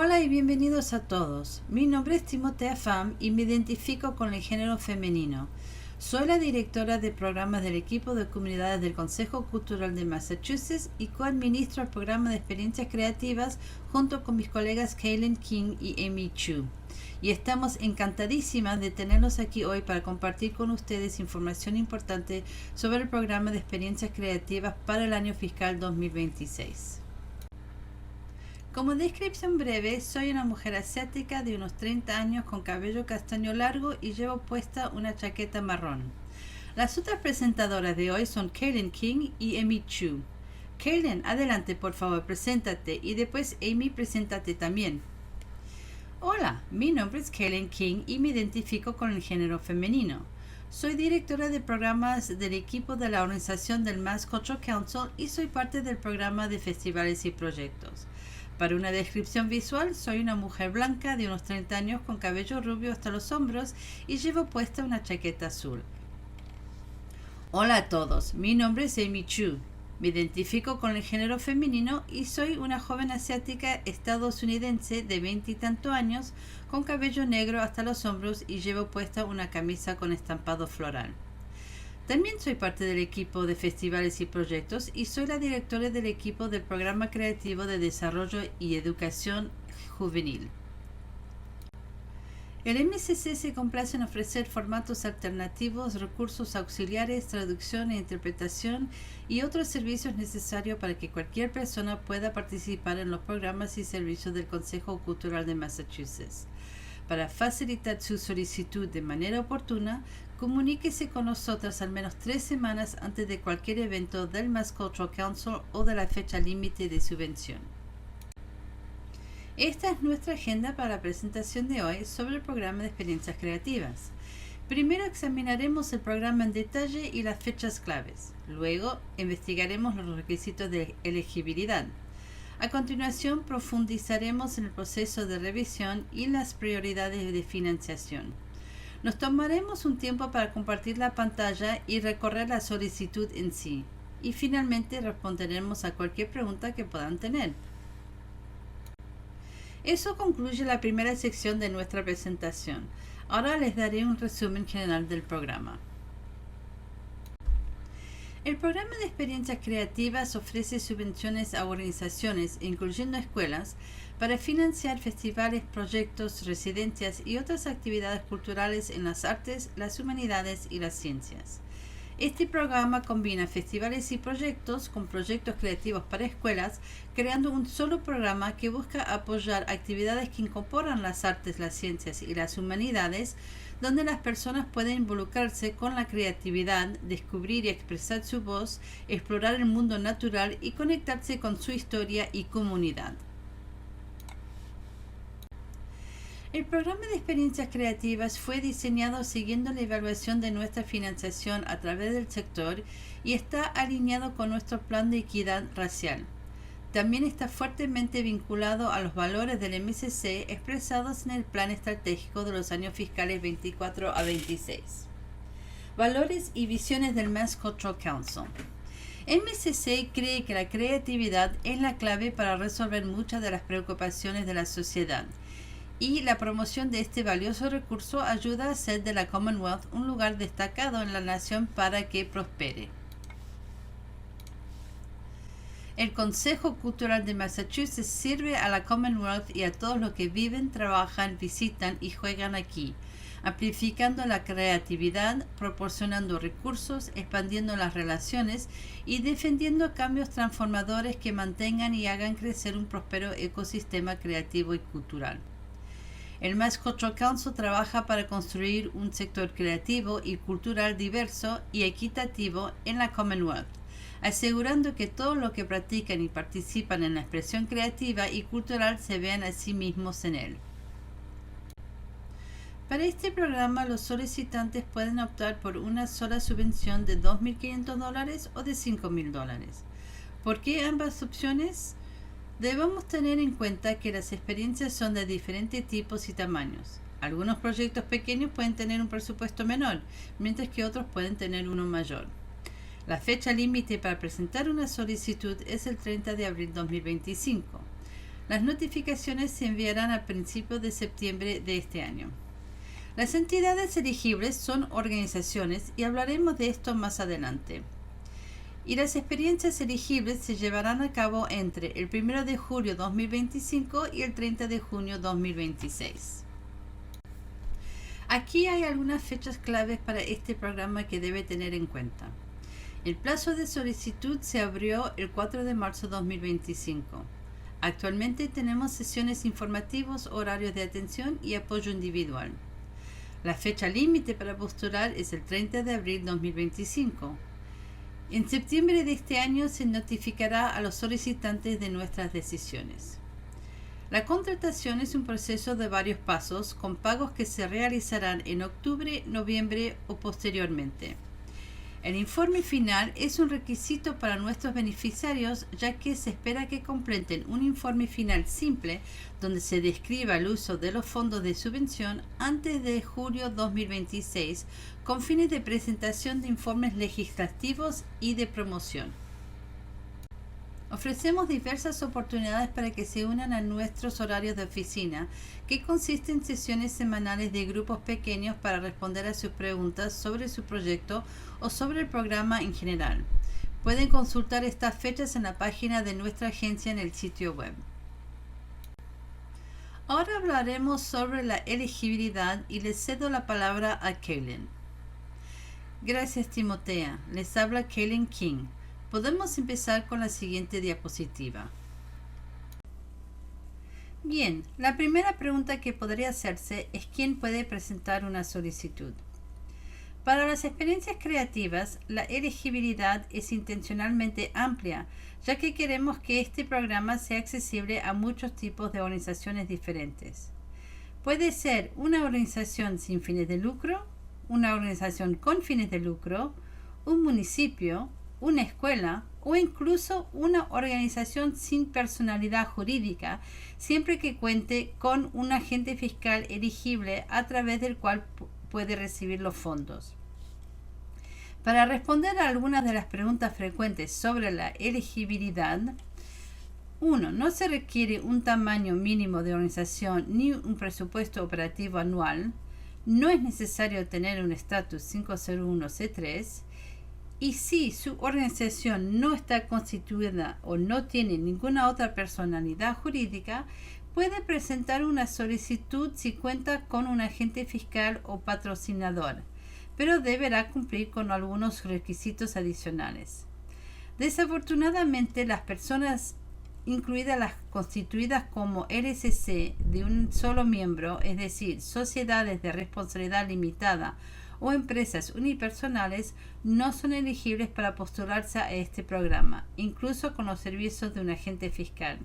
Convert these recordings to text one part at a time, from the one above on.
Hola y bienvenidos a todos. Mi nombre es Timothea Pham y me identifico con el género femenino. Soy la directora de programas del equipo de comunidades del Consejo Cultural de Massachusetts y coadministro el programa de experiencias creativas junto con mis colegas Kaylin King y Amy Chu. Y estamos encantadísimas de tenerlos aquí hoy para compartir con ustedes información importante sobre el programa de experiencias creativas para el año fiscal 2026. Como descripción breve, soy una mujer asiática de unos 30 años con cabello castaño largo y llevo puesta una chaqueta marrón. Las otras presentadoras de hoy son Kaylin King y Amy Chu. Kaylin, adelante por favor, preséntate y después Amy, preséntate también. Hola, mi nombre es Kaylin King y me identifico con el género femenino. Soy directora de programas del equipo de la organización del Mass Cultural Council y soy parte del programa de festivales y proyectos. Para una descripción visual, soy una mujer blanca de unos 30 años con cabello rubio hasta los hombros y llevo puesta una chaqueta azul. Hola a todos, mi nombre es Amy Chu. Me identifico con el género femenino y soy una joven asiática estadounidense de 20 y tantos años con cabello negro hasta los hombros y llevo puesta una camisa con estampado floral. También soy parte del equipo de festivales y proyectos y soy la directora del equipo del programa creativo de desarrollo y educación juvenil. El MCC se complace en ofrecer formatos alternativos, recursos auxiliares, traducción e interpretación y otros servicios necesarios para que cualquier persona pueda participar en los programas y servicios del Consejo Cultural de Massachusetts. Para facilitar su solicitud de manera oportuna, comuníquese con nosotros al menos 3 semanas antes de cualquier evento del Mass Cultural Council o de la fecha límite de subvención. Esta es nuestra agenda para la presentación de hoy sobre el programa de experiencias creativas. Primero examinaremos el programa en detalle y las fechas claves. Luego investigaremos los requisitos de elegibilidad. A continuación profundizaremos en el proceso de revisión y las prioridades de financiación. Nos tomaremos un tiempo para compartir la pantalla y recorrer la solicitud en sí. Y finalmente responderemos a cualquier pregunta que puedan tener. Eso concluye la primera sección de nuestra presentación. Ahora les daré un resumen general del programa. El programa de experiencias creativas ofrece subvenciones a organizaciones, incluyendo escuelas, para financiar festivales, proyectos, residencias y otras actividades culturales en las artes, las humanidades y las ciencias. Este programa combina festivales y proyectos con proyectos creativos para escuelas, creando un solo programa que busca apoyar actividades que incorporan las artes, las ciencias y las humanidades, donde las personas pueden involucrarse con la creatividad, descubrir y expresar su voz, explorar el mundo natural y conectarse con su historia y comunidad. El programa de experiencias creativas fue diseñado siguiendo la evaluación de nuestra financiación a través del sector y está alineado con nuestro plan de equidad racial. También está fuertemente vinculado a los valores del MCC expresados en el Plan Estratégico de los años fiscales 24 a 26. Valores y visiones del Mass Cultural Council. MCC cree que la creatividad es la clave para resolver muchas de las preocupaciones de la sociedad y la promoción de este valioso recurso ayuda a hacer de la Commonwealth un lugar destacado en la nación para que prospere. El Consejo Cultural de Massachusetts sirve a la Commonwealth y a todos los que viven, trabajan, visitan y juegan aquí, amplificando la creatividad, proporcionando recursos, expandiendo las relaciones y defendiendo cambios transformadores que mantengan y hagan crecer un próspero ecosistema creativo y cultural. El Mass Cultural Council trabaja para construir un sector creativo y cultural diverso y equitativo en la Commonwealth, asegurando que todos los que practican y participan en la expresión creativa y cultural se vean a sí mismos en él. Para este programa, los solicitantes pueden optar por una sola subvención de $2.500 o de $5.000. ¿Por qué ambas opciones? Debemos tener en cuenta que las experiencias son de diferentes tipos y tamaños. Algunos proyectos pequeños pueden tener un presupuesto menor, mientras que otros pueden tener uno mayor. La fecha límite para presentar una solicitud es el 30 de abril de 2025. Las notificaciones se enviarán a principios de septiembre de este año. Las entidades elegibles son organizaciones y hablaremos de esto más adelante. Y las experiencias elegibles se llevarán a cabo entre el 1 de julio 2025 y el 30 de junio 2026. Aquí hay algunas fechas claves para este programa que debe tener en cuenta. El plazo de solicitud se abrió el 4 de marzo 2025. Actualmente tenemos sesiones informativas, horarios de atención y apoyo individual. La fecha límite para postular es el 30 de abril 2025. En septiembre de este año se notificará a los solicitantes de nuestras decisiones. La contratación es un proceso de varios pasos con pagos que se realizarán en octubre, noviembre o posteriormente. El informe final es un requisito para nuestros beneficiarios, ya que se espera que completen un informe final simple donde se describa el uso de los fondos de subvención antes de julio 2026 con fines de presentación de informes legislativos y de promoción. Ofrecemos diversas oportunidades para que se unan a nuestros horarios de oficina, que consisten en sesiones semanales de grupos pequeños para responder a sus preguntas sobre su proyecto o sobre el programa en general. Pueden consultar estas fechas en la página de nuestra agencia en el sitio web. Ahora hablaremos sobre la elegibilidad y les cedo la palabra a Kaylin. Gracias, Timotea. Les habla Kaylin King. Podemos empezar con la siguiente diapositiva. Bien, la primera pregunta que podría hacerse es ¿quién puede presentar una solicitud? Para las experiencias creativas, la elegibilidad es intencionalmente amplia, ya que queremos que este programa sea accesible a muchos tipos de organizaciones diferentes. Puede ser una organización sin fines de lucro, una organización con fines de lucro, un municipio, una escuela o incluso una organización sin personalidad jurídica, siempre que cuente con un agente fiscal elegible a través del cual puede recibir los fondos. Para responder a algunas de las preguntas frecuentes sobre la elegibilidad, 1. No se requiere un tamaño mínimo de organización ni un presupuesto operativo anual. No es necesario tener un estatus 501c3. Y si su organización no está constituida o no tiene ninguna otra personalidad jurídica, puede presentar una solicitud si cuenta con un agente fiscal o patrocinador, pero deberá cumplir con algunos requisitos adicionales. Desafortunadamente, las personas, incluidas las constituidas como LCC de un solo miembro, es decir, sociedades de responsabilidad limitada o empresas unipersonales, no son elegibles para postularse a este programa, incluso con los servicios de un agente fiscal.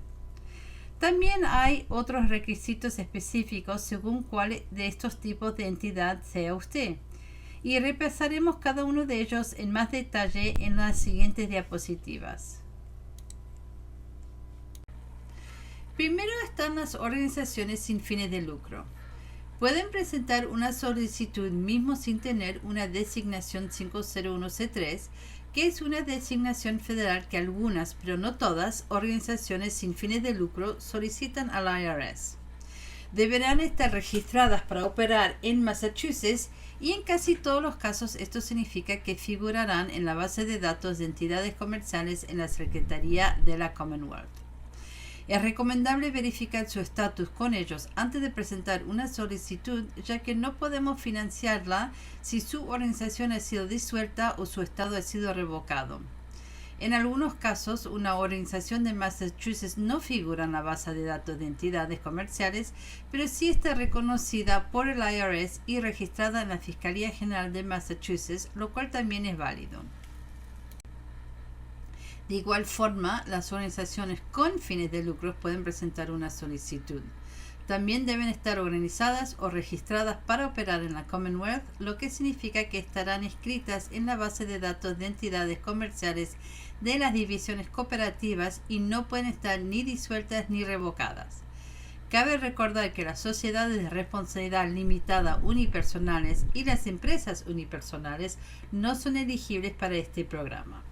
También hay otros requisitos específicos según cuál de estos tipos de entidad sea usted, y repasaremos cada uno de ellos en más detalle en las siguientes diapositivas. Primero están las organizaciones sin fines de lucro. Pueden presentar una solicitud mismo sin tener una designación 501c3, que es una designación federal que algunas, pero no todas, organizaciones sin fines de lucro solicitan al IRS. Deberán estar registradas para operar en Massachusetts y en casi todos los casos esto significa que figurarán en la base de datos de entidades comerciales en la Secretaría de la Commonwealth. Es recomendable verificar su estatus con ellos antes de presentar una solicitud, ya que no podemos financiarla si su organización ha sido disuelta o su estado ha sido revocado. En algunos casos, una organización de Massachusetts no figura en la base de datos de entidades comerciales, pero sí está reconocida por el IRS y registrada en la Fiscalía General de Massachusetts, lo cual también es válido. De igual forma, las organizaciones con fines de lucro pueden presentar una solicitud. También deben estar organizadas o registradas para operar en la Commonwealth, lo que significa que estarán inscritas en la base de datos de entidades comerciales de las divisiones cooperativas y no pueden estar ni disueltas ni revocadas. Cabe recordar que las sociedades de responsabilidad limitada unipersonales y las empresas unipersonales no son elegibles para este programa.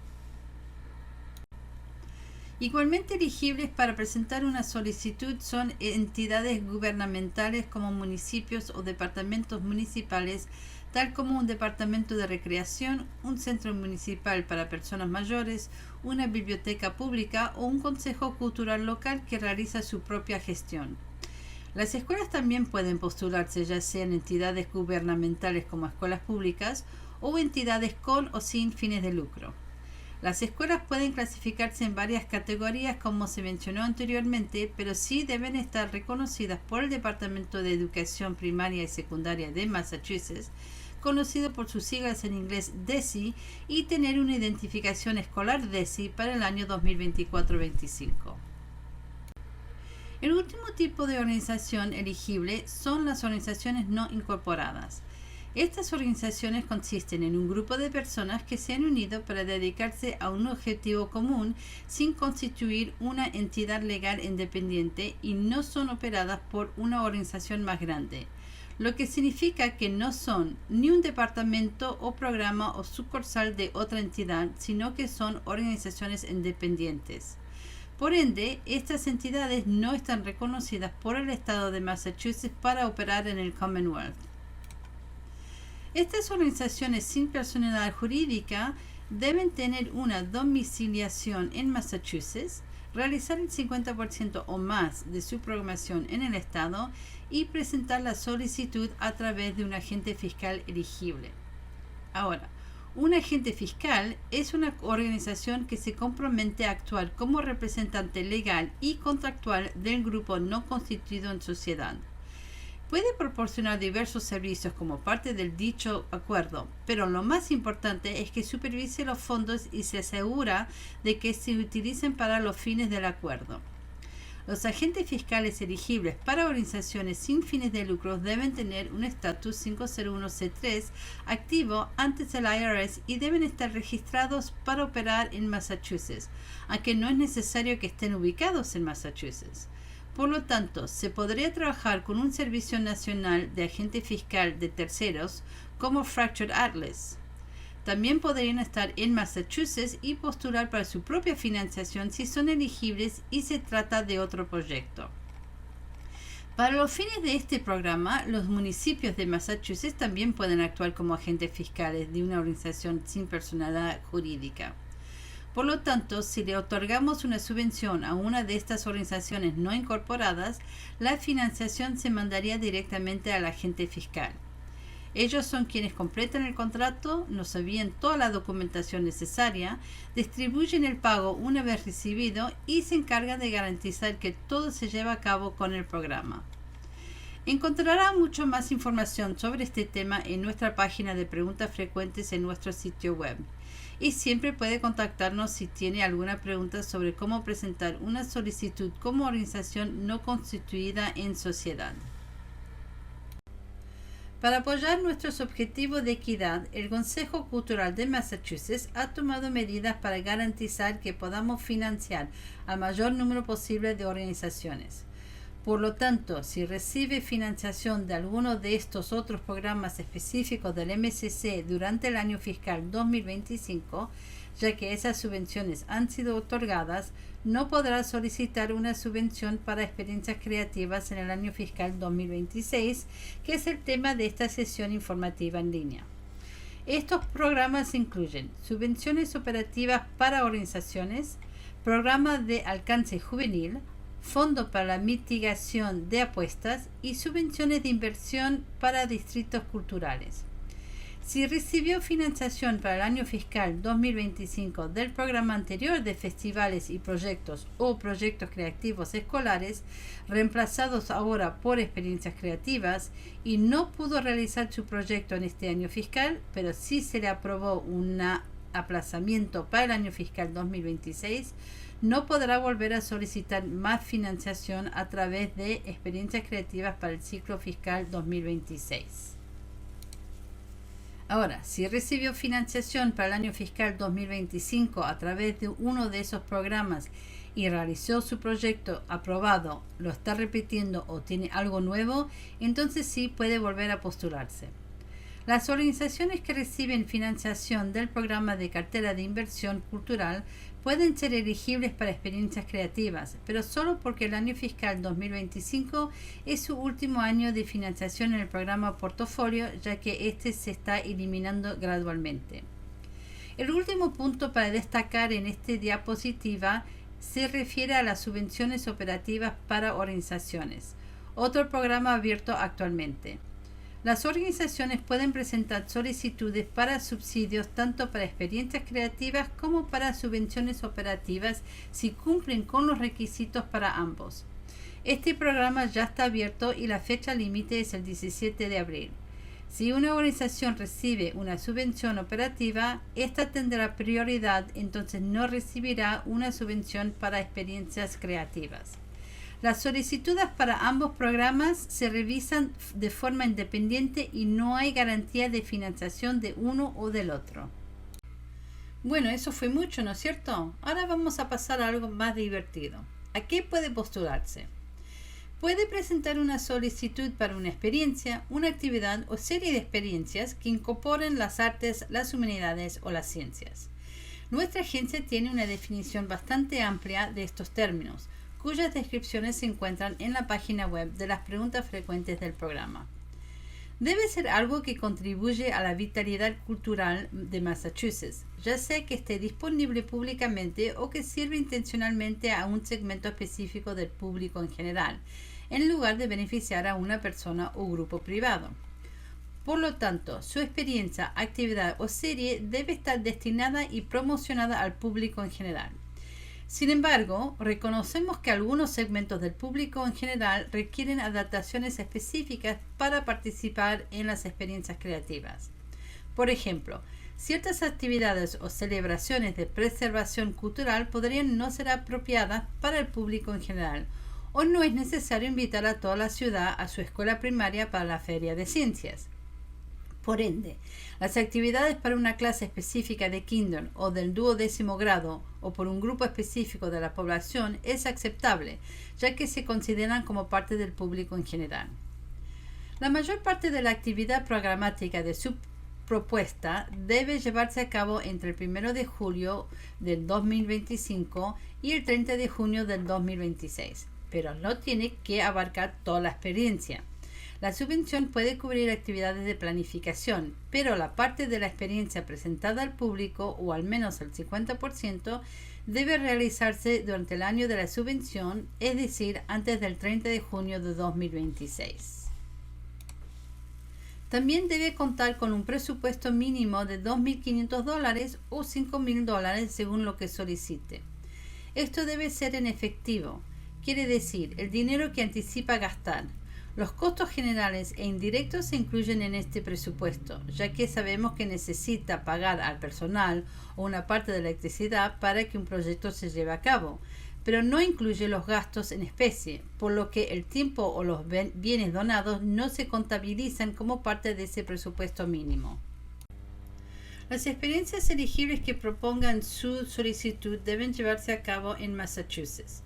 Igualmente elegibles para presentar una solicitud son entidades gubernamentales como municipios o departamentos municipales, tal como un departamento de recreación, un centro municipal para personas mayores, una biblioteca pública o un consejo cultural local que realiza su propia gestión. Las escuelas también pueden postularse ya sean entidades gubernamentales como escuelas públicas o entidades con o sin fines de lucro. Las escuelas pueden clasificarse en varias categorías como se mencionó anteriormente, pero sí deben estar reconocidas por el Departamento de Educación Primaria y Secundaria de Massachusetts, conocido por sus siglas en inglés DESE, y tener una identificación escolar DESE para el año 2024-25. El último tipo de organización elegible son las organizaciones no incorporadas. Estas organizaciones consisten en un grupo de personas que se han unido para dedicarse a un objetivo común sin constituir una entidad legal independiente y no son operadas por una organización más grande, lo que significa que no son ni un departamento o programa o sucursal de otra entidad, sino que son organizaciones independientes. Por ende, estas entidades no están reconocidas por el Estado de Massachusetts para operar en el Commonwealth. Estas organizaciones sin personalidad jurídica deben tener una domiciliación en Massachusetts, realizar el 50% o más de su programación en el estado y presentar la solicitud a través de un agente fiscal elegible. Ahora, un agente fiscal es una organización que se compromete a actuar como representante legal y contractual del grupo no constituido en sociedad. Puede proporcionar diversos servicios como parte del dicho acuerdo, pero lo más importante es que supervise los fondos y se asegura de que se utilicen para los fines del acuerdo. Los agentes fiscales elegibles para organizaciones sin fines de lucro deben tener un estatus 501c3 activo ante el IRS y deben estar registrados para operar en Massachusetts, aunque no es necesario que estén ubicados en Massachusetts. Por lo tanto, se podría trabajar con un servicio nacional de agente fiscal de terceros como Fractured Atlas. También podrían estar en Massachusetts y postular para su propia financiación si son elegibles y se trata de otro proyecto. Para los fines de este programa, los municipios de Massachusetts también pueden actuar como agentes fiscales de una organización sin personalidad jurídica. Por lo tanto, si le otorgamos una subvención a una de estas organizaciones no incorporadas, la financiación se mandaría directamente al agente fiscal. Ellos son quienes completan el contrato, nos envían toda la documentación necesaria, distribuyen el pago una vez recibido y se encargan de garantizar que todo se lleva a cabo con el programa. Encontrará mucho más información sobre este tema en nuestra página de preguntas frecuentes en nuestro sitio web. Y siempre puede contactarnos si tiene alguna pregunta sobre cómo presentar una solicitud como organización no constituida en sociedad. Para apoyar nuestros objetivos de equidad, el Consejo Cultural de Massachusetts ha tomado medidas para garantizar que podamos financiar al mayor número posible de organizaciones. Por lo tanto, si recibe financiación de alguno de estos otros programas específicos del MCC durante el año fiscal 2025, ya que esas subvenciones han sido otorgadas, no podrá solicitar una subvención para experiencias creativas en el año fiscal 2026, que es el tema de esta sesión informativa en línea. Estos programas incluyen subvenciones operativas para organizaciones, programas de alcance juvenil, fondo para la mitigación de apuestas y subvenciones de inversión para distritos culturales. Si recibió financiación para el año fiscal 2025 del programa anterior de festivales y proyectos o proyectos creativos escolares, reemplazados ahora por experiencias creativas, y no pudo realizar su proyecto en este año fiscal, pero sí se le aprobó un aplazamiento para el año fiscal 2026, no podrá volver a solicitar más financiación a través de experiencias creativas para el ciclo fiscal 2026. Ahora, si recibió financiación para el año fiscal 2025 a través de uno de esos programas y realizó su proyecto aprobado, lo está repitiendo o tiene algo nuevo, entonces sí puede volver a postularse. Las organizaciones que reciben financiación del programa de cartera de inversión cultural pueden ser elegibles para experiencias creativas, pero solo porque el año fiscal 2025 es su último año de financiación en el programa Portafolio, ya que este se está eliminando gradualmente. El último punto para destacar en esta diapositiva se refiere a las subvenciones operativas para organizaciones, otro programa abierto actualmente. Las organizaciones pueden presentar solicitudes para subsidios tanto para experiencias creativas como para subvenciones operativas si cumplen con los requisitos para ambos. Este programa ya está abierto y la fecha límite es el 17 de abril. Si una organización recibe una subvención operativa, esta tendrá prioridad, entonces no recibirá una subvención para experiencias creativas. Las solicitudes para ambos programas se revisan de forma independiente y no hay garantía de financiación de uno o del otro. Bueno, eso fue mucho, ¿no es cierto? Ahora vamos a pasar a algo más divertido. ¿A qué puede postularse? Puede presentar una solicitud para una experiencia, una actividad o serie de experiencias que incorporen las artes, las humanidades o las ciencias. Nuestra agencia tiene una definición bastante amplia de estos términos, cuyas descripciones se encuentran en la página web de las preguntas frecuentes del programa. Debe ser algo que contribuye a la vitalidad cultural de Massachusetts, ya sea que esté disponible públicamente o que sirva intencionalmente a un segmento específico del público en general, en lugar de beneficiar a una persona o grupo privado. Por lo tanto, su experiencia, actividad o serie debe estar destinada y promocionada al público en general. Sin embargo, reconocemos que algunos segmentos del público en general requieren adaptaciones específicas para participar en las experiencias creativas. Por ejemplo, ciertas actividades o celebraciones de preservación cultural podrían no ser apropiadas para el público en general, o no es necesario invitar a toda la ciudad a su escuela primaria para la feria de ciencias. Por ende, las actividades para una clase específica de kinder o del 12º grado o por un grupo específico de la población es aceptable, ya que se consideran como parte del público en general. La mayor parte de la actividad programática de su propuesta debe llevarse a cabo entre el 1 de julio del 2025 y el 30 de junio del 2026, pero no tiene que abarcar toda la experiencia. La subvención puede cubrir actividades de planificación, pero la parte de la experiencia presentada al público, o al menos el 50%, debe realizarse durante el año de la subvención, es decir, antes del 30 de junio de 2026. También debe contar con un presupuesto mínimo de $2.500 o $5.000 según lo que solicite. Esto debe ser en efectivo, quiere decir, el dinero que anticipa gastar. Los costos generales e indirectos se incluyen en este presupuesto, ya que sabemos que necesita pagar al personal o una parte de la electricidad para que un proyecto se lleve a cabo, pero no incluye los gastos en especie, por lo que el tiempo o los bienes donados no se contabilizan como parte de ese presupuesto mínimo. Las experiencias elegibles que propongan su solicitud deben llevarse a cabo en Massachusetts.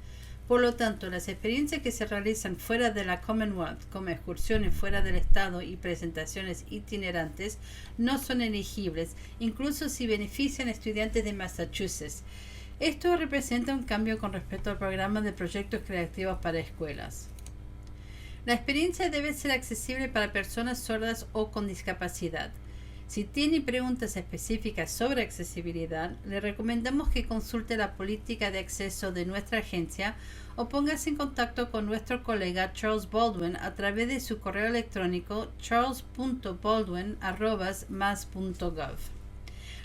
Por lo tanto, las experiencias que se realizan fuera de la Commonwealth, como excursiones fuera del estado y presentaciones itinerantes, no son elegibles, incluso si benefician a estudiantes de Massachusetts. Esto representa un cambio con respecto al programa de proyectos creativos para escuelas. La experiencia debe ser accesible para personas sordas o con discapacidad. Si tiene preguntas específicas sobre accesibilidad, le recomendamos que consulte la política de acceso de nuestra agencia o póngase en contacto con nuestro colega Charles Baldwin a través de su correo electrónico charles.baldwin@mass.gov.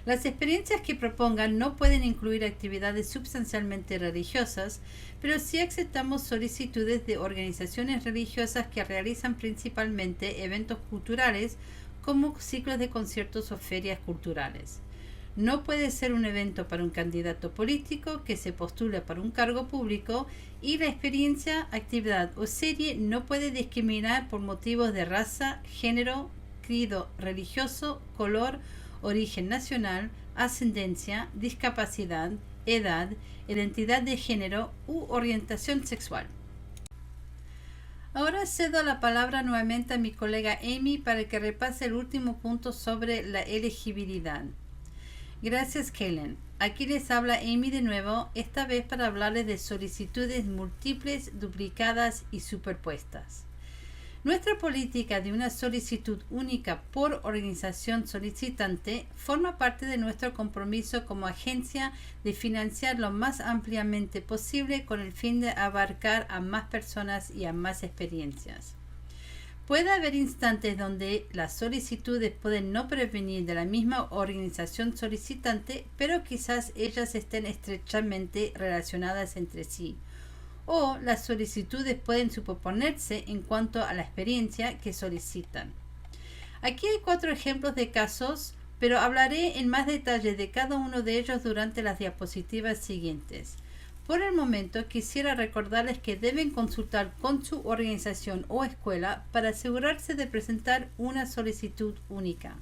Las experiencias que propongan no pueden incluir actividades sustancialmente religiosas, pero sí aceptamos solicitudes de organizaciones religiosas que realizan principalmente eventos culturales como ciclos de conciertos o ferias culturales. No puede ser un evento para un candidato político que se postula para un cargo público, y la experiencia, actividad o serie no puede discriminar por motivos de raza, género, credo religioso, color, origen nacional, ascendencia, discapacidad, edad, identidad de género u orientación sexual. Ahora cedo la palabra nuevamente a mi colega Amy para que repase el último punto sobre la elegibilidad. Gracias, Kellen. aquí les habla Amy de nuevo, esta vez para hablarles de solicitudes múltiples, duplicadas y superpuestas. Nuestra política de una solicitud única por organización solicitante forma parte de nuestro compromiso como agencia de financiar lo más ampliamente posible con el fin de abarcar a más personas y a más experiencias. Puede haber instantes donde las solicitudes pueden no provenir de la misma organización solicitante, pero quizás ellas estén estrechamente relacionadas entre sí. O las solicitudes pueden superponerse en cuanto a la experiencia que solicitan. Aquí hay 4 ejemplos de casos, pero hablaré en más detalle de cada uno de ellos durante las diapositivas siguientes. Por el momento quisiera recordarles que deben consultar con su organización o escuela para asegurarse de presentar una solicitud única.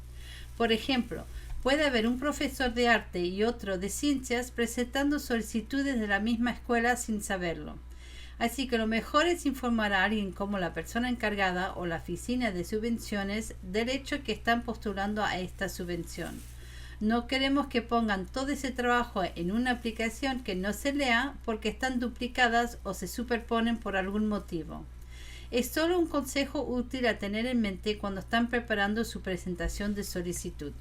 Por ejemplo, puede haber un profesor de arte y otro de ciencias presentando solicitudes de la misma escuela sin saberlo. Así que lo mejor es informar a alguien como la persona encargada o la oficina de subvenciones del hecho que están postulando a esta subvención. No queremos que pongan todo ese trabajo en una aplicación que no se lea porque están duplicadas o se superponen por algún motivo. Es solo un consejo útil a tener en mente cuando están preparando su presentación de solicitud.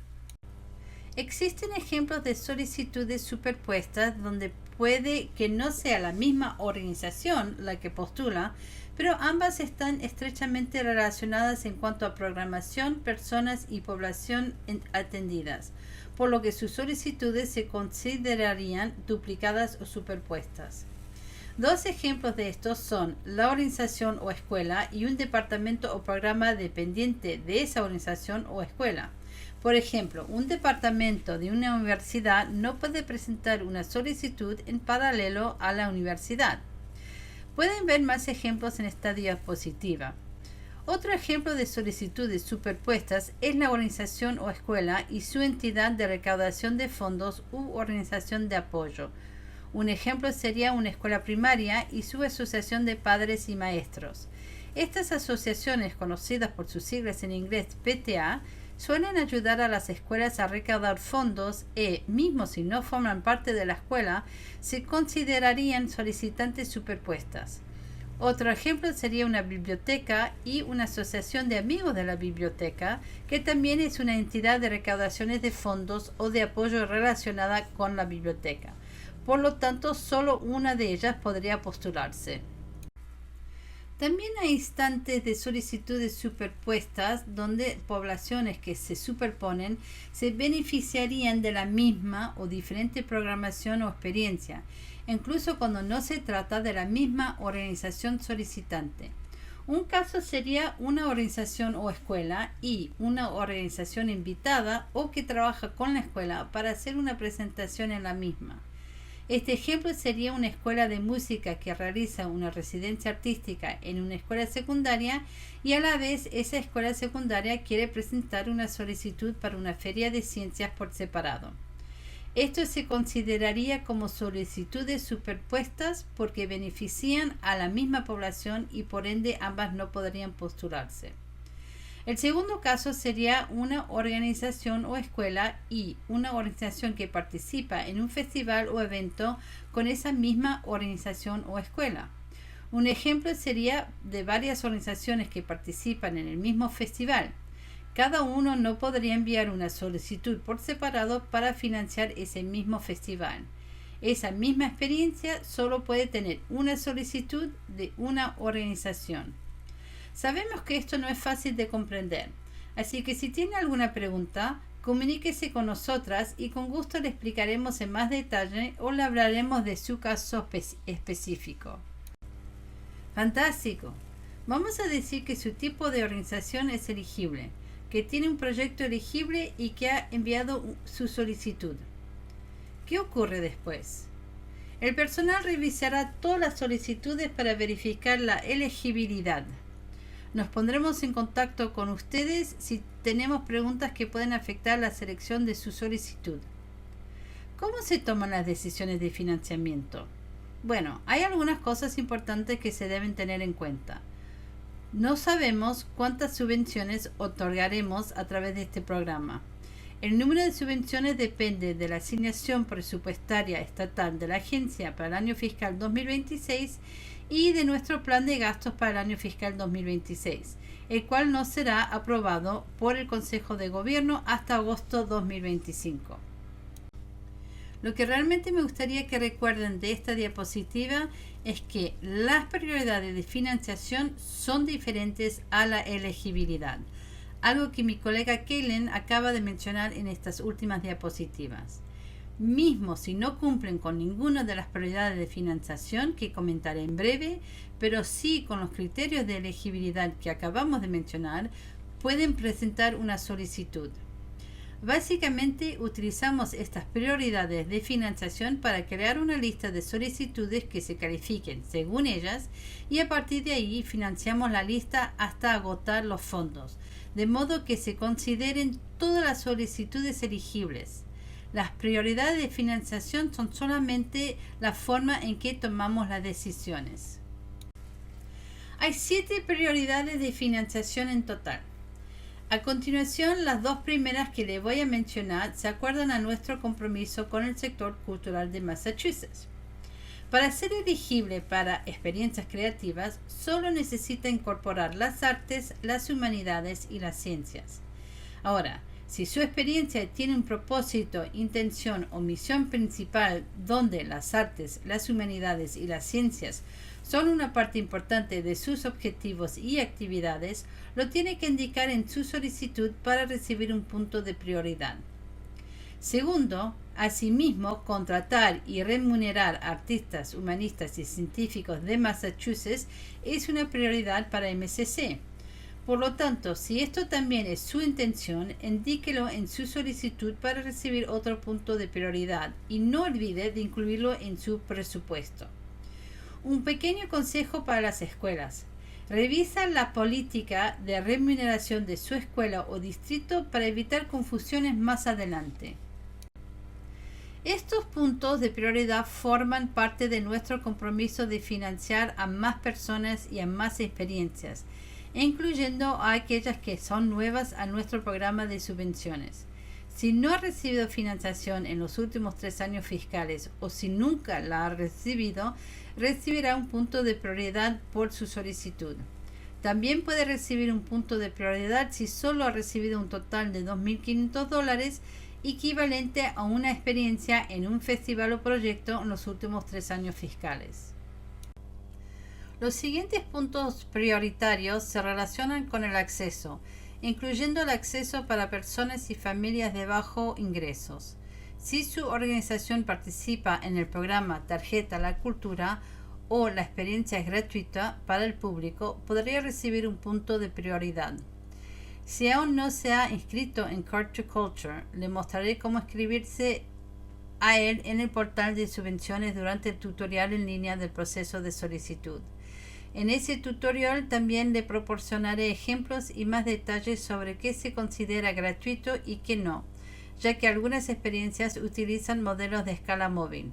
Existen ejemplos de solicitudes superpuestas donde puede que no sea la misma organización la que postula, pero ambas están estrechamente relacionadas en cuanto a programación, personas y población atendidas, por lo que sus solicitudes se considerarían duplicadas o superpuestas. 2 ejemplos de estos son la organización o escuela y un departamento o programa dependiente de esa organización o escuela. Por ejemplo, un departamento de una universidad no puede presentar una solicitud en paralelo a la universidad. Pueden ver más ejemplos en esta diapositiva. Otro ejemplo de solicitudes superpuestas es la organización o escuela y su entidad de recaudación de fondos u organización de apoyo. Un ejemplo sería una escuela primaria y su asociación de padres y maestros. Estas asociaciones, conocidas por sus siglas en inglés PTA, suelen ayudar a las escuelas a recaudar fondos y, mismo si no forman parte de la escuela, se considerarían solicitantes superpuestas. Otro ejemplo sería una biblioteca y una asociación de amigos de la biblioteca, que también es una entidad de recaudaciones de fondos o de apoyo relacionada con la biblioteca. Por lo tanto, solo una de ellas podría postularse. También hay instantes de solicitudes superpuestas donde poblaciones que se superponen se beneficiarían de la misma o diferente programación o experiencia, incluso cuando no se trata de la misma organización solicitante. Un caso sería una organización o escuela y una organización invitada o que trabaja con la escuela para hacer una presentación en la misma. Este ejemplo sería una escuela de música que realiza una residencia artística en una escuela secundaria y a la vez esa escuela secundaria quiere presentar una solicitud para una feria de ciencias por separado. Esto se consideraría como solicitudes superpuestas porque benefician a la misma población y por ende ambas no podrían postularse. El segundo caso sería una organización o escuela y una organización que participa en un festival o evento con esa misma organización o escuela. Un ejemplo sería de varias organizaciones que participan en el mismo festival. Cada uno no podría enviar una solicitud por separado para financiar ese mismo festival. Esa misma experiencia solo puede tener una solicitud de una organización. Sabemos que esto no es fácil de comprender, así que si tiene alguna pregunta, comuníquese con nosotras y con gusto le explicaremos en más detalle o le hablaremos de su caso específico. Fantástico. Vamos a decir que su tipo de organización es elegible, que tiene un proyecto elegible y que ha enviado su solicitud. ¿Qué ocurre después? El personal revisará todas las solicitudes para verificar la elegibilidad. Nos pondremos en contacto con ustedes si tenemos preguntas que pueden afectar la selección de su solicitud. ¿Cómo se toman las decisiones de financiamiento? Bueno, hay algunas cosas importantes que se deben tener en cuenta. No sabemos cuántas subvenciones otorgaremos a través de este programa. El número de subvenciones depende de la asignación presupuestaria estatal de la agencia para el año fiscal 2026 y de nuestro plan de gastos para el año fiscal 2026, el cual no será aprobado por el Consejo de Gobierno hasta agosto 2025. Lo que realmente me gustaría que recuerden de esta diapositiva es que las prioridades de financiación son diferentes a la elegibilidad, algo que mi colega Kaylin acaba de mencionar en estas últimas diapositivas. Mismo si no cumplen con ninguna de las prioridades de financiación que comentaré en breve, pero sí con los criterios de elegibilidad que acabamos de mencionar, pueden presentar una solicitud. Básicamente utilizamos estas prioridades de financiación para crear una lista de solicitudes que se califiquen según ellas y a partir de ahí financiamos la lista hasta agotar los fondos, de modo que se consideren todas las solicitudes elegibles. Las prioridades de financiación son solamente la forma en que tomamos las decisiones. Hay 7 prioridades de financiación en total. A continuación, las 2 primeras que le voy a mencionar se acuerdan a nuestro compromiso con el sector cultural de Massachusetts. Para ser elegible para experiencias creativas, solo necesita incorporar las artes, las humanidades y las ciencias. Ahora, si su experiencia tiene un propósito, intención o misión principal donde las artes, las humanidades y las ciencias son una parte importante de sus objetivos y actividades, lo tiene que indicar en su solicitud para recibir un punto de prioridad. Segundo, asimismo, contratar y remunerar artistas, humanistas y científicos de Massachusetts es una prioridad para MCC. Por lo tanto, si esto también es su intención, indíquelo en su solicitud para recibir otro punto de prioridad y no olvide de incluirlo en su presupuesto. Un pequeño consejo para las escuelas. Revisa la política de remuneración de su escuela o distrito para evitar confusiones más adelante. Estos puntos de prioridad forman parte de nuestro compromiso de financiar a más personas y a más experiencias, incluyendo a aquellas que son nuevas a nuestro programa de subvenciones. Si no ha recibido financiación en los últimos 3 años fiscales o si nunca la ha recibido, recibirá un punto de prioridad por su solicitud. También puede recibir un punto de prioridad si solo ha recibido un total de $2,500, equivalente a una experiencia en un festival o proyecto en los últimos 3 años fiscales. Los siguientes puntos prioritarios se relacionan con el acceso, incluyendo el acceso para personas y familias de bajos ingresos. Si su organización participa en el programa Tarjeta a la Cultura o la experiencia es gratuita para el público, podría recibir un punto de prioridad. Si aún no se ha inscrito en Card to Culture, le mostraré cómo inscribirse a él en el portal de subvenciones durante el tutorial en línea del proceso de solicitud. En ese tutorial también le proporcionaré ejemplos y más detalles sobre qué se considera gratuito y qué no, ya que algunas experiencias utilizan modelos de escala móvil.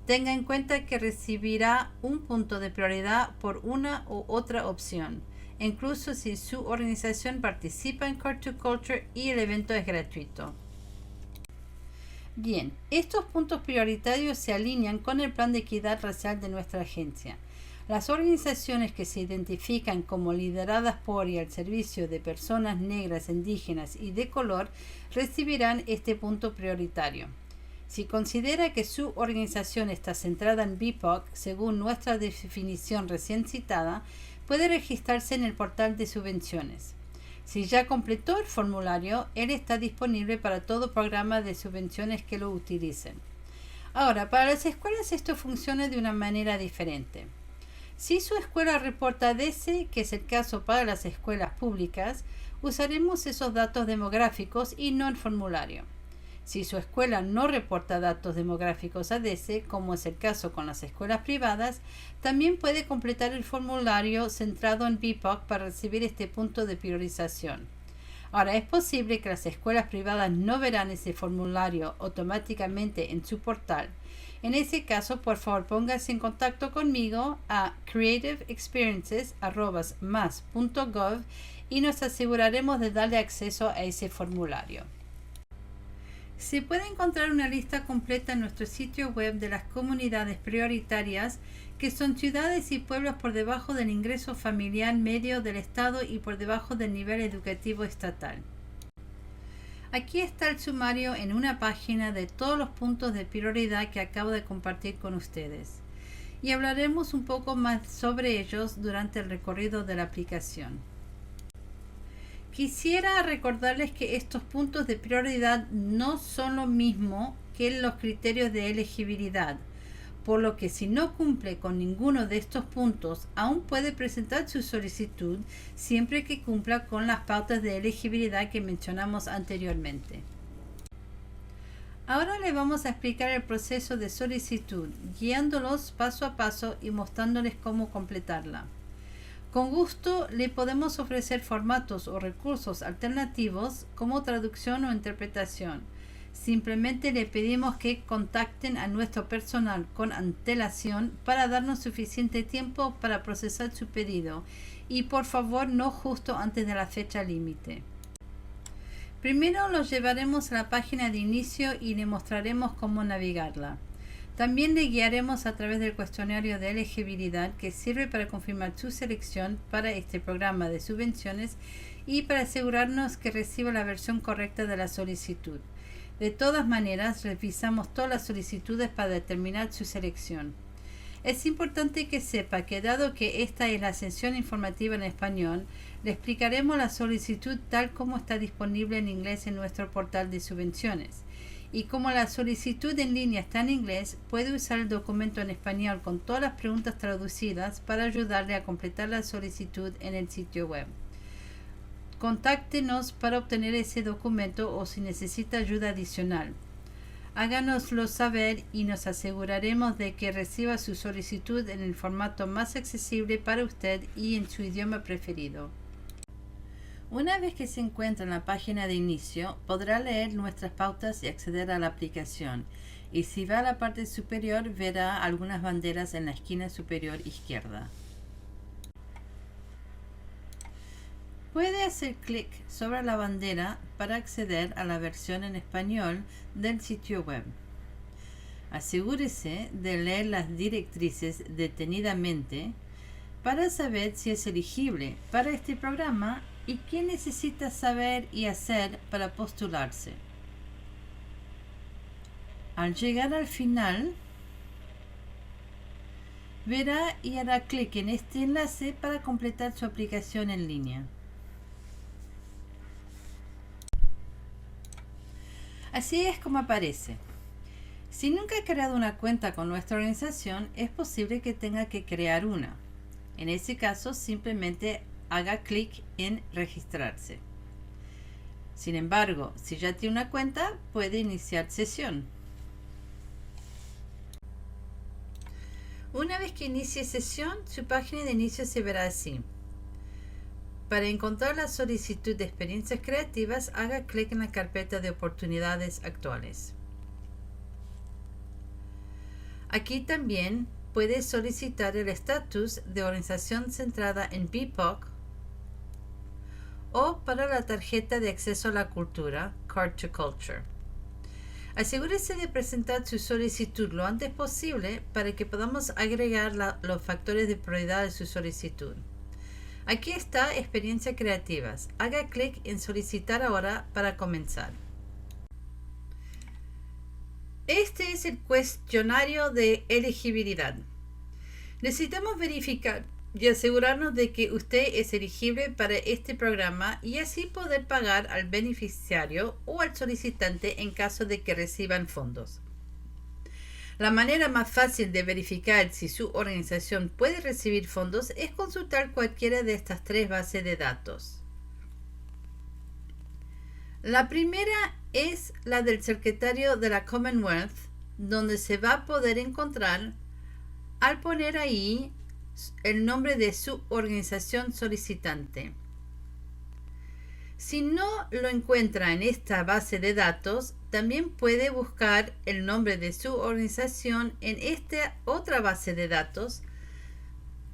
Tenga en cuenta que recibirá un punto de prioridad por una u otra opción, incluso si su organización participa en Card to Culture y el evento es gratuito. Bien, estos puntos prioritarios se alinean con el plan de equidad racial de nuestra agencia. Las organizaciones que se identifican como lideradas por y al servicio de personas negras, indígenas y de color recibirán este punto prioritario. Si considera que su organización está centrada en BIPOC, según nuestra definición recién citada, puede registrarse en el portal de subvenciones. Si ya completó el formulario, él está disponible para todo programa de subvenciones que lo utilicen. Ahora, para las escuelas esto funciona de una manera diferente. Si su escuela reporta DC, que es el caso para las escuelas públicas, usaremos esos datos demográficos y no el formulario. Si su escuela no reporta datos demográficos a DC, como es el caso con las escuelas privadas, también puede completar el formulario centrado en BIPOC para recibir este punto de priorización. Ahora, es posible que las escuelas privadas no verán ese formulario automáticamente en su portal. En ese caso, por favor, póngase en contacto conmigo a creativeexperiences@mas.gov y nos aseguraremos de darle acceso a ese formulario. Se puede encontrar una lista completa en nuestro sitio web de las comunidades prioritarias, que son ciudades y pueblos por debajo del ingreso familiar medio del Estado y por debajo del nivel educativo estatal. Aquí está el sumario en una página de todos los puntos de prioridad que acabo de compartir con ustedes, y hablaremos un poco más sobre ellos durante el recorrido de la aplicación. Quisiera recordarles que estos puntos de prioridad no son lo mismo que los criterios de elegibilidad, por lo que si no cumple con ninguno de estos puntos, aún puede presentar su solicitud siempre que cumpla con las pautas de elegibilidad que mencionamos anteriormente. Ahora les vamos a explicar el proceso de solicitud, guiándolos paso a paso y mostrándoles cómo completarla. Con gusto le podemos ofrecer formatos o recursos alternativos como traducción o interpretación. Simplemente le pedimos que contacten a nuestro personal con antelación para darnos suficiente tiempo para procesar su pedido, y por favor no justo antes de la fecha límite. Primero los llevaremos a la página de inicio y le mostraremos cómo navegarla. También le guiaremos a través del cuestionario de elegibilidad, que sirve para confirmar su selección para este programa de subvenciones y para asegurarnos que reciba la versión correcta de la solicitud. De todas maneras, revisamos todas las solicitudes para determinar su selección. Es importante que sepa que, dado que esta es la sesión informativa en español, le explicaremos la solicitud tal como está disponible en inglés en nuestro portal de subvenciones. Y como la solicitud en línea está en inglés, puede usar el documento en español con todas las preguntas traducidas para ayudarle a completar la solicitud en el sitio web. Contáctenos para obtener ese documento o si necesita ayuda adicional. Háganoslo saber y nos aseguraremos de que reciba su solicitud en el formato más accesible para usted y en su idioma preferido. Una vez que se encuentra en la página de inicio, podrá leer nuestras pautas y acceder a la aplicación. Y si va a la parte superior, verá algunas banderas en la esquina superior izquierda. Puede hacer clic sobre la bandera para acceder a la versión en español del sitio web. Asegúrese de leer las directrices detenidamente para saber si es elegible para este programa y qué necesita saber y hacer para postularse. Al llegar al final, verá y hará clic en este enlace para completar su aplicación en línea. Así es como aparece. Si nunca ha creado una cuenta con nuestra organización, es posible que tenga que crear una. En ese caso, simplemente haga clic en registrarse. Sin embargo, si ya tiene una cuenta, puede iniciar sesión. Una vez que inicie sesión, su página de inicio se verá así. Para encontrar la solicitud de experiencias creativas, haga clic en la carpeta de oportunidades actuales. Aquí también puede solicitar el estatus de organización centrada en BIPOC o para la tarjeta de acceso a la cultura, Card to Culture. Asegúrese de presentar su solicitud lo antes posible para que podamos agregar los factores de prioridad de su solicitud. Aquí está Experiencias Creativas. Haga clic en Solicitar ahora para comenzar. Este es el cuestionario de elegibilidad. Necesitamos verificar y asegurarnos de que usted es elegible para este programa y así poder pagar al beneficiario o al solicitante en caso de que reciban fondos. La manera más fácil de verificar si su organización puede recibir fondos es consultar cualquiera de estas tres bases de datos. La primera es la del secretario de la Commonwealth, donde se va a poder encontrar al poner ahí el nombre de su organización solicitante. Si no lo encuentra en esta base de datos, también puede buscar el nombre de su organización en esta otra base de datos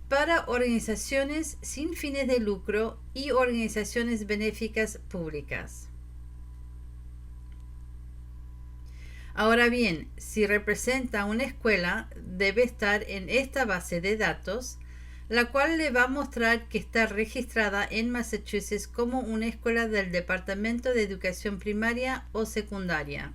para organizaciones sin fines de lucro y organizaciones benéficas públicas. Ahora bien, si representa una escuela, debe estar en esta base de datos, la cual le va a mostrar que está registrada en Massachusetts como una escuela del Departamento de Educación Primaria o Secundaria.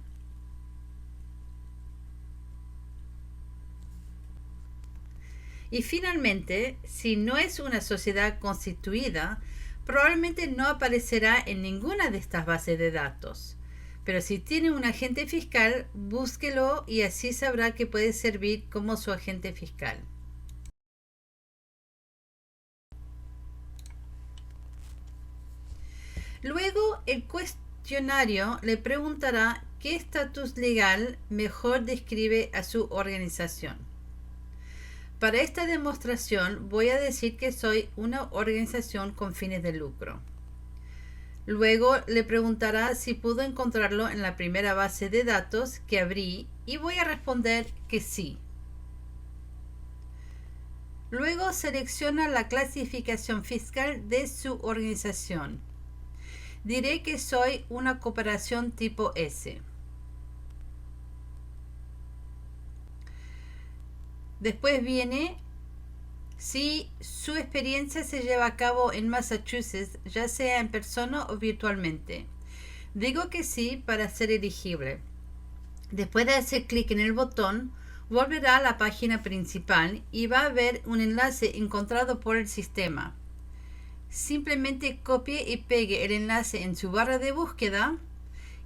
Y finalmente, si no es una sociedad constituida, probablemente no aparecerá en ninguna de estas bases de datos. Pero si tiene un agente fiscal, búsquelo y así sabrá que puede servir como su agente fiscal. Luego, el cuestionario le preguntará qué estatus legal mejor describe a su organización. Para esta demostración voy a decir que soy una organización con fines de lucro. Luego le preguntará si pudo encontrarlo en la primera base de datos que abrí y voy a responder que sí. Luego selecciona la clasificación fiscal de su organización. Diré que soy una cooperación tipo S. Después viene si su experiencia se lleva a cabo en Massachusetts, ya sea en persona o virtualmente. Digo que sí para ser elegible. Después de hacer clic en el botón, volverá a la página principal y va a ver un enlace encontrado por el sistema. Simplemente copie y pegue el enlace en su barra de búsqueda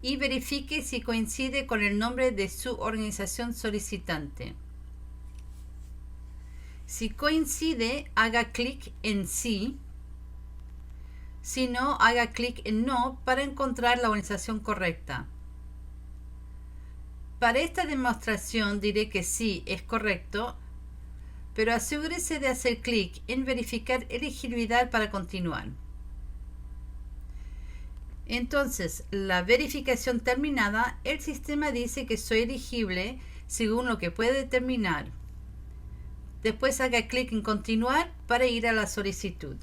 y verifique si coincide con el nombre de su organización solicitante. Si coincide, haga clic en sí. Si no, haga clic en no para encontrar la organización correcta. Para esta demostración diré que sí es correcto, pero asegúrese de hacer clic en verificar elegibilidad para continuar. Entonces, la verificación terminada, el sistema dice que soy elegible según lo que puede determinar. Después haga clic en continuar para ir a la solicitud.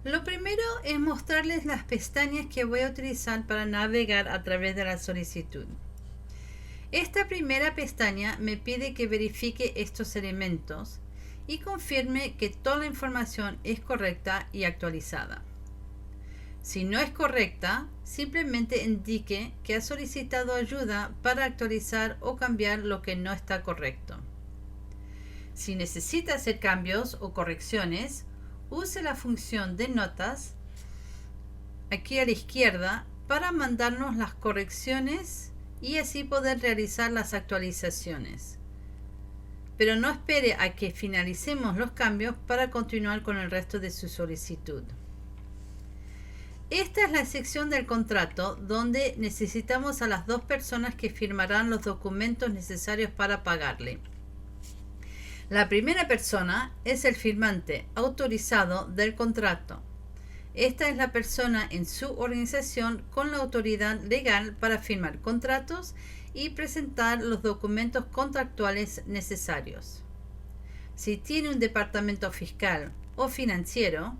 Lo primero es mostrarles las pestañas que voy a utilizar para navegar a través de la solicitud. Esta primera pestaña me pide que verifique estos elementos y confirme que toda la información es correcta y actualizada. Si no es correcta, simplemente indique que ha solicitado ayuda para actualizar o cambiar lo que no está correcto. Si necesita hacer cambios o correcciones, use la función de notas aquí a la izquierda para mandarnos las correcciones y así poder realizar las actualizaciones. Pero no espere a que finalicemos los cambios para continuar con el resto de su solicitud. Esta es la sección del contrato donde necesitamos a las dos personas que firmarán los documentos necesarios para pagarle. La primera persona es el firmante autorizado del contrato. Esta es la persona en su organización con la autoridad legal para firmar contratos y presentar los documentos contractuales necesarios. Si tiene un departamento fiscal o financiero,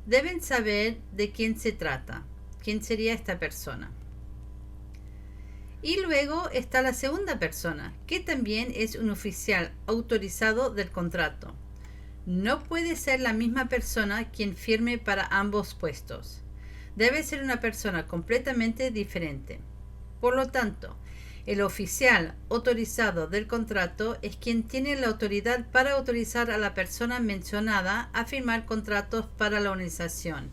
deben saber de quién se trata, quién sería esta persona. Y luego está la segunda persona, que también es un oficial autorizado del contrato. No puede ser la misma persona quien firme para ambos puestos. Debe ser una persona completamente diferente. Por lo tanto, el oficial autorizado del contrato es quien tiene la autoridad para autorizar a la persona mencionada a firmar contratos para la organización.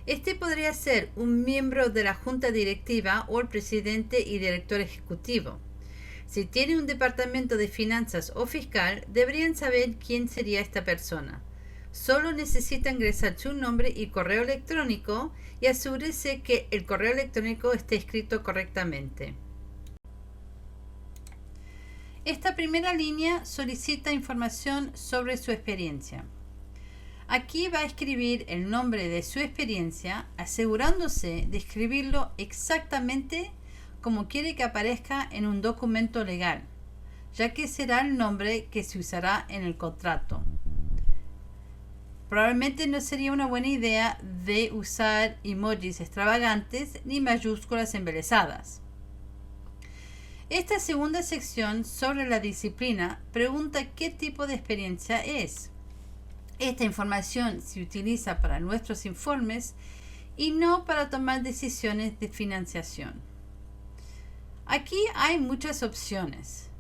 Este podría ser un miembro de la junta directiva o el presidente y director ejecutivo. Si tiene un departamento de finanzas o fiscal, deberían saber quién sería esta persona. Solo necesita ingresar su nombre y correo electrónico y asegúrese que el correo electrónico esté escrito correctamente. Esta primera línea solicita información sobre su experiencia. Aquí va a escribir el nombre de su experiencia, asegurándose de escribirlo exactamente como quiere que aparezca en un documento legal, ya que será el nombre que se usará en el contrato. Probablemente no sería una buena idea de usar emojis extravagantes ni mayúsculas embelesadas. Esta segunda sección sobre la disciplina pregunta qué tipo de experiencia es. Esta información se utiliza para nuestros informes y no para tomar decisiones de financiación. Aquí hay muchas opciones,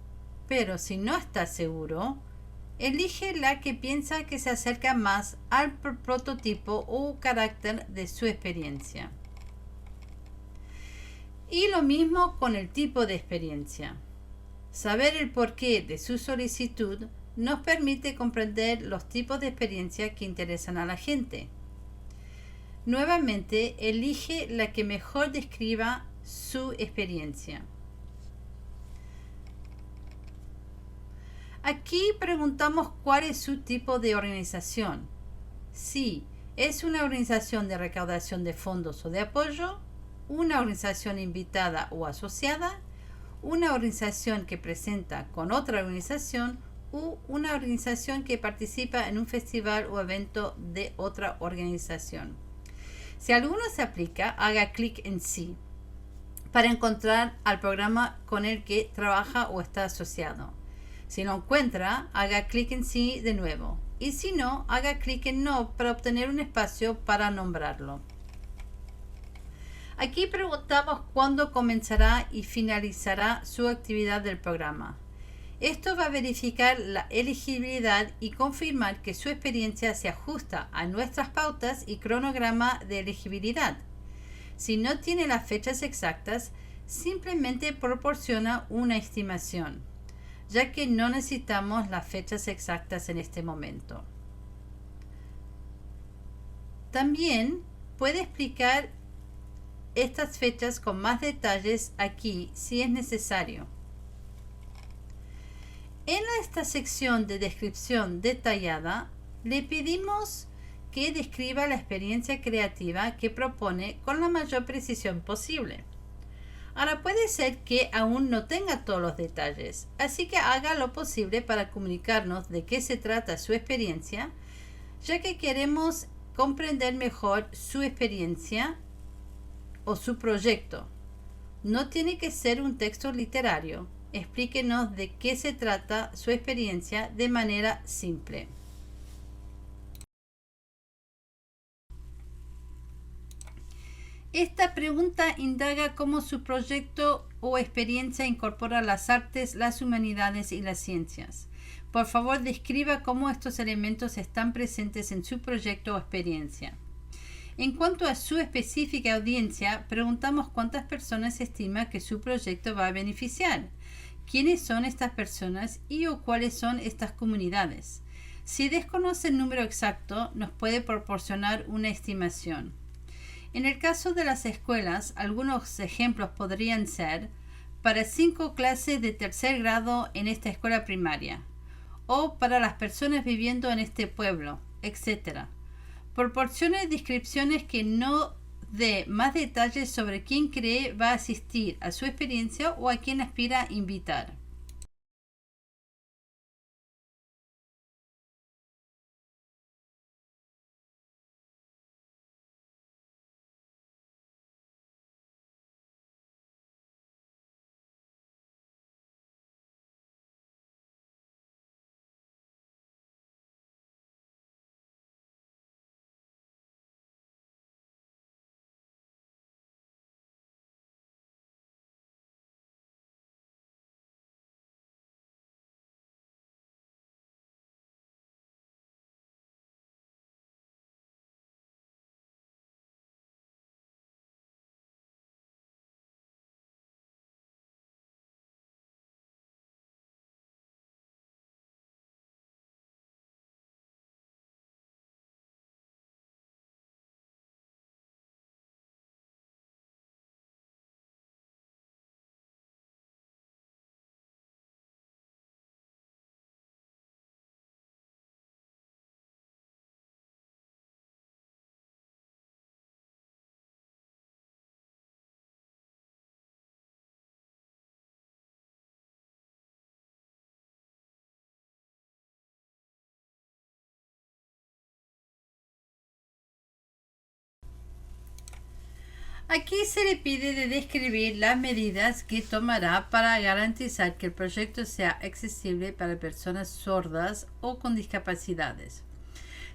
pero si no estás seguro, elige la que piensa que se acerca más al prototipo o carácter de su experiencia. Y lo mismo con el tipo de experiencia. Saber el porqué de su solicitud nos permite comprender los tipos de experiencia que interesan a la gente. Nuevamente, elige la que mejor describa su experiencia. Aquí preguntamos cuál es su tipo de organización. Si es una organización de recaudación de fondos o de apoyo, una organización invitada o asociada, una organización que presenta con otra organización u una organización que participa en un festival o evento de otra organización. Si alguno se aplica, haga clic en sí para encontrar al programa con el que trabaja o está asociado. Si lo encuentra, haga clic en sí de nuevo. Y si no, haga clic en no para obtener un espacio para nombrarlo. Aquí preguntamos cuándo comenzará y finalizará su actividad del programa. Esto va a verificar la elegibilidad y confirmar que su experiencia se ajusta a nuestras pautas y cronograma de elegibilidad. Si no tiene las fechas exactas, simplemente proporciona una estimación, ya que no necesitamos las fechas exactas en este momento. También puede explicar estas fechas con más detalles aquí si es necesario. En esta sección de descripción detallada, le pedimos que describa la experiencia creativa que propone con la mayor precisión posible. Ahora puede ser que aún no tenga todos los detalles, así que haga lo posible para comunicarnos de qué se trata su experiencia, ya que queremos comprender mejor su experiencia o su proyecto. No tiene que ser un texto literario. Explíquenos de qué se trata su experiencia de manera simple. Esta pregunta indaga cómo su proyecto o experiencia incorpora las artes, las humanidades y las ciencias. Por favor, describa cómo estos elementos están presentes en su proyecto o experiencia. En cuanto a su específica audiencia, preguntamos cuántas personas estima que su proyecto va a beneficiar, quiénes son estas personas y o cuáles son estas comunidades. Si desconoce el número exacto, nos puede proporcionar una estimación. En el caso de las escuelas, algunos ejemplos podrían ser para 5 clases de tercer grado en esta escuela primaria o para las personas viviendo en este pueblo, etc. Proporcione descripciones que no dé más detalles sobre quién cree va a asistir a su experiencia o a quién aspira a invitar. Aquí se le pide de describir las medidas que tomará para garantizar que el proyecto sea accesible para personas sordas o con discapacidades.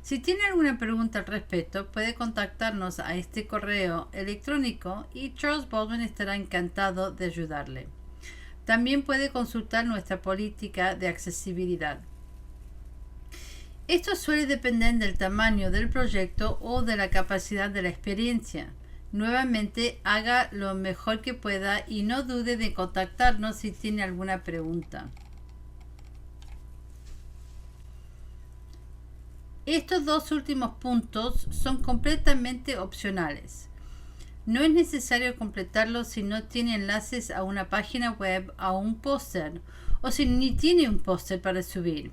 Si tiene alguna pregunta al respecto, puede contactarnos a este correo electrónico y Charles Baldwin estará encantado de ayudarle. También puede consultar nuestra política de accesibilidad. Esto suele depender del tamaño del proyecto o de la capacidad de la experiencia. Nuevamente, haga lo mejor que pueda y no dude de contactarnos si tiene alguna pregunta. Estos dos últimos puntos son completamente opcionales. No es necesario completarlos si no tiene enlaces a una página web o a un póster, o si ni tiene un póster para subir.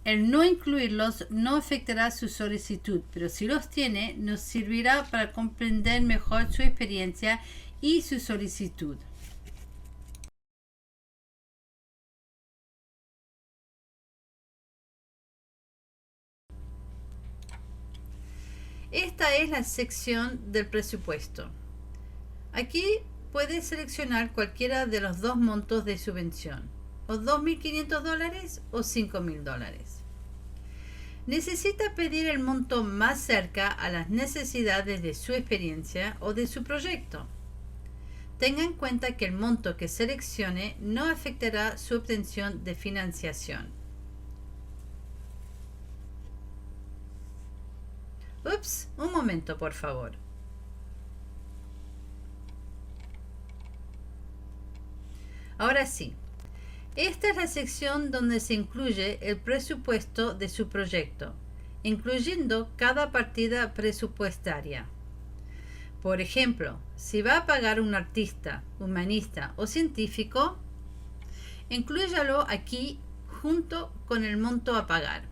El no incluirlos no afectará su solicitud, pero si los tiene, nos servirá para comprender mejor su experiencia y su solicitud. Esta es la sección del presupuesto. Aquí puede seleccionar cualquiera de los dos montos de subvención, o $2.500 o $5.000. Necesita pedir el monto más cerca a las necesidades de su experiencia o de su proyecto. Tenga en cuenta que el monto que seleccione no afectará su obtención de financiación. Ups, un momento, por favor. Ahora sí, esta es la sección donde se incluye el presupuesto de su proyecto, incluyendo cada partida presupuestaria. Por ejemplo, si va a pagar un artista, humanista o científico, inclúyalo aquí junto con el monto a pagar.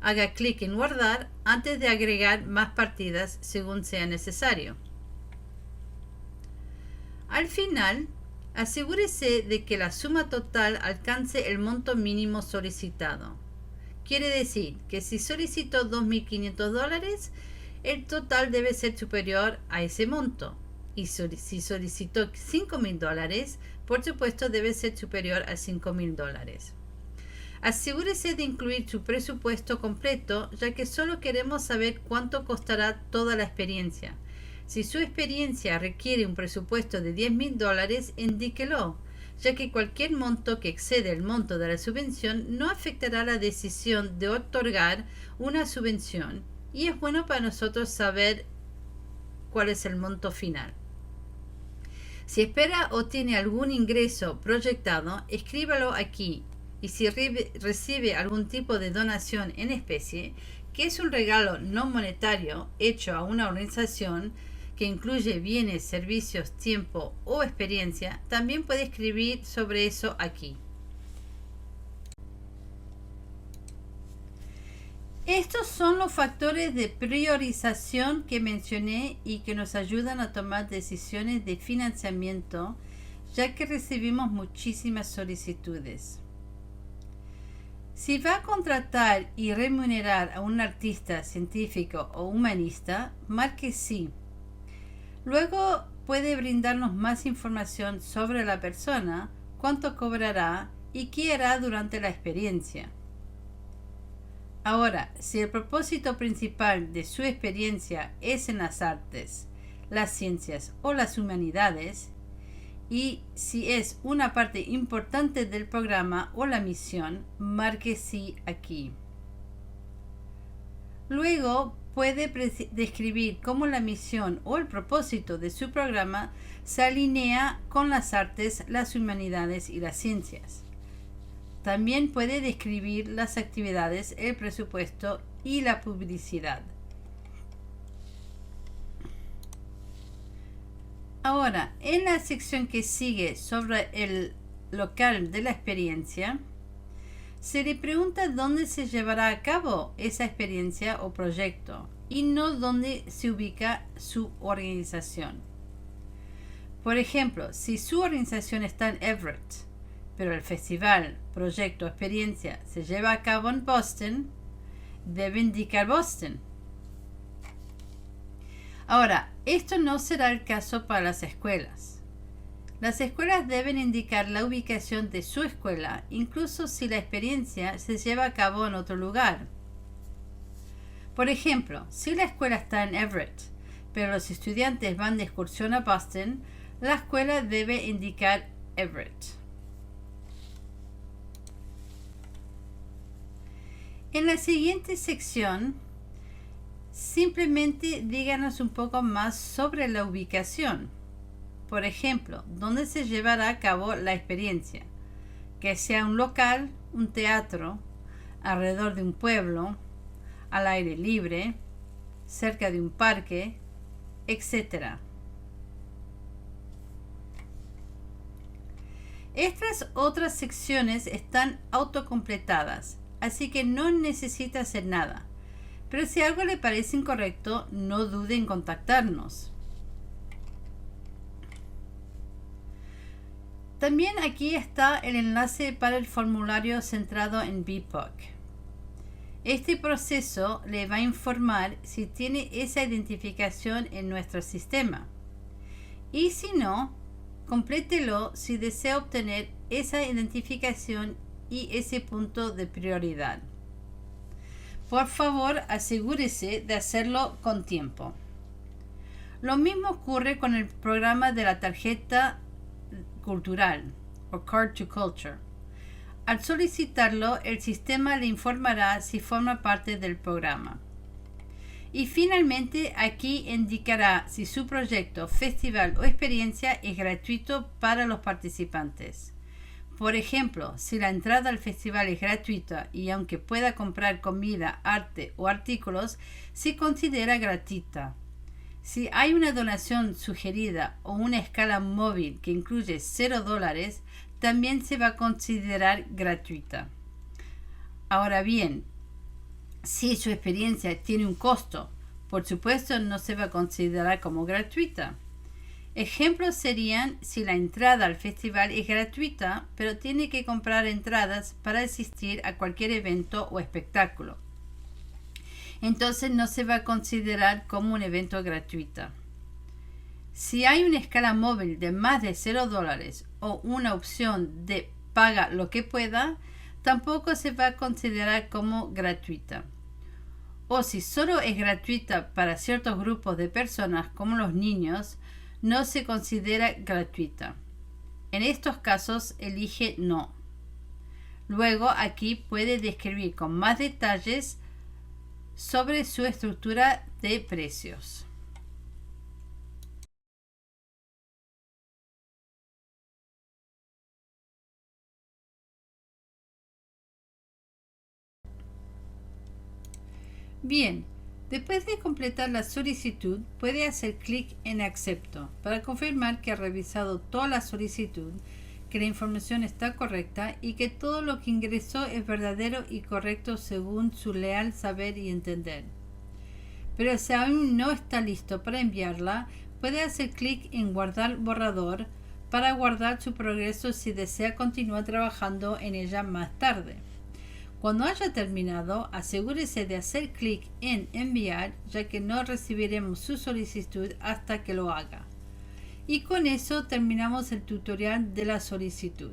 Haga clic en guardar antes de agregar más partidas según sea necesario. Al final, asegúrese de que la suma total alcance el monto mínimo solicitado. Quiere decir que si solicitó $2.500, el total debe ser superior a ese monto. Y si solicitó $5.000, por supuesto debe ser superior a $5.000. Asegúrese de incluir su presupuesto completo, ya que solo queremos saber cuánto costará toda la experiencia. Si su experiencia requiere un presupuesto de $10.000, indíquelo, ya que cualquier monto que excede el monto de la subvención no afectará la decisión de otorgar una subvención y es bueno para nosotros saber cuál es el monto final. Si espera o tiene algún ingreso proyectado, escríbalo aquí, y si recibe algún tipo de donación en especie, que es un regalo no monetario hecho a una organización que incluye bienes, servicios, tiempo o experiencia, también puede escribir sobre eso aquí. Estos son los factores de priorización que mencioné y que nos ayudan a tomar decisiones de financiamiento, ya que recibimos muchísimas solicitudes. Si va a contratar y remunerar a un artista, científico o humanista, marque sí. Luego puede brindarnos más información sobre la persona, cuánto cobrará y qué hará durante la experiencia. Ahora, si el propósito principal de su experiencia es en las artes, las ciencias o las humanidades, y si es una parte importante del programa o la misión, marque sí aquí. Luego puede describir cómo la misión o el propósito de su programa se alinea con las artes, las humanidades y las ciencias. También puede describir las actividades, el presupuesto y la publicidad. Ahora, en la sección que sigue sobre el local de la experiencia, se le pregunta dónde se llevará a cabo esa experiencia o proyecto y no dónde se ubica su organización. Por ejemplo, si su organización está en Everett, pero el festival, proyecto o experiencia se lleva a cabo en Boston, debe indicar Boston. Ahora, esto no será el caso para las escuelas. Las escuelas deben indicar la ubicación de su escuela, incluso si la experiencia se lleva a cabo en otro lugar. Por ejemplo, si la escuela está en Everett, pero los estudiantes van de excursión a Boston, la escuela debe indicar Everett. En la siguiente sección, simplemente díganos un poco más sobre la ubicación. Por ejemplo, ¿dónde se llevará a cabo la experiencia? Que sea un local, un teatro, alrededor de un pueblo, al aire libre, cerca de un parque, etc. Estas otras secciones están autocompletadas, así que no necesita hacer nada. Pero si algo le parece incorrecto, no dude en contactarnos. También aquí está el enlace para el formulario centrado en BPOC. Este proceso le va a informar si tiene esa identificación en nuestro sistema. Y si no, complételo si desea obtener esa identificación y ese punto de prioridad. Por favor, asegúrese de hacerlo con tiempo. Lo mismo ocurre con el programa de la tarjeta cultural o Card to Culture. Al solicitarlo, el sistema le informará si forma parte del programa. Y finalmente, aquí indicará si su proyecto, festival o experiencia es gratuito para los participantes. Por ejemplo, si la entrada al festival es gratuita y aunque pueda comprar comida, arte o artículos, se considera gratuita. Si hay una donación sugerida o una escala móvil que incluye $0, también se va a considerar gratuita. Ahora bien, si su experiencia tiene un costo, por supuesto no se va a considerar como gratuita. Ejemplos serían si la entrada al festival es gratuita, pero tiene que comprar entradas para asistir a cualquier evento o espectáculo. Entonces no se va a considerar como un evento gratuito. Si hay una escala móvil de más de $0 o una opción de paga lo que pueda, tampoco se va a considerar como gratuita. O si solo es gratuita para ciertos grupos de personas como los niños, no se considera gratuita. En estos casos, elige no. Luego, aquí puede describir con más detalles sobre su estructura de precios. Bien, después de completar la solicitud, puede hacer clic en Acepto para confirmar que ha revisado toda la solicitud, que la información está correcta y que todo lo que ingresó es verdadero y correcto según su leal saber y entender. Pero si aún no está listo para enviarla, puede hacer clic en Guardar borrador para guardar su progreso si desea continuar trabajando en ella más tarde. Cuando haya terminado, asegúrese de hacer clic en Enviar, ya que no recibiremos su solicitud hasta que lo haga. Y con eso terminamos el tutorial de la solicitud.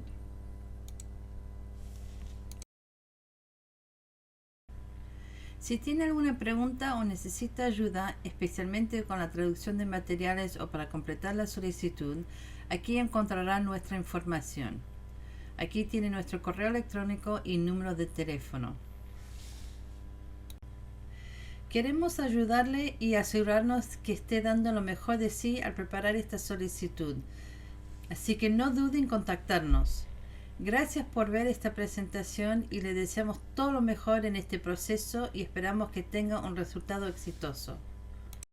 Si tiene alguna pregunta o necesita ayuda, especialmente con la traducción de materiales o para completar la solicitud, aquí encontrará nuestra información. Aquí tiene nuestro correo electrónico y número de teléfono. Queremos ayudarle y asegurarnos que esté dando lo mejor de sí al preparar esta solicitud, así que no dude en contactarnos. Gracias por ver esta presentación y le deseamos todo lo mejor en este proceso y esperamos que tenga un resultado exitoso.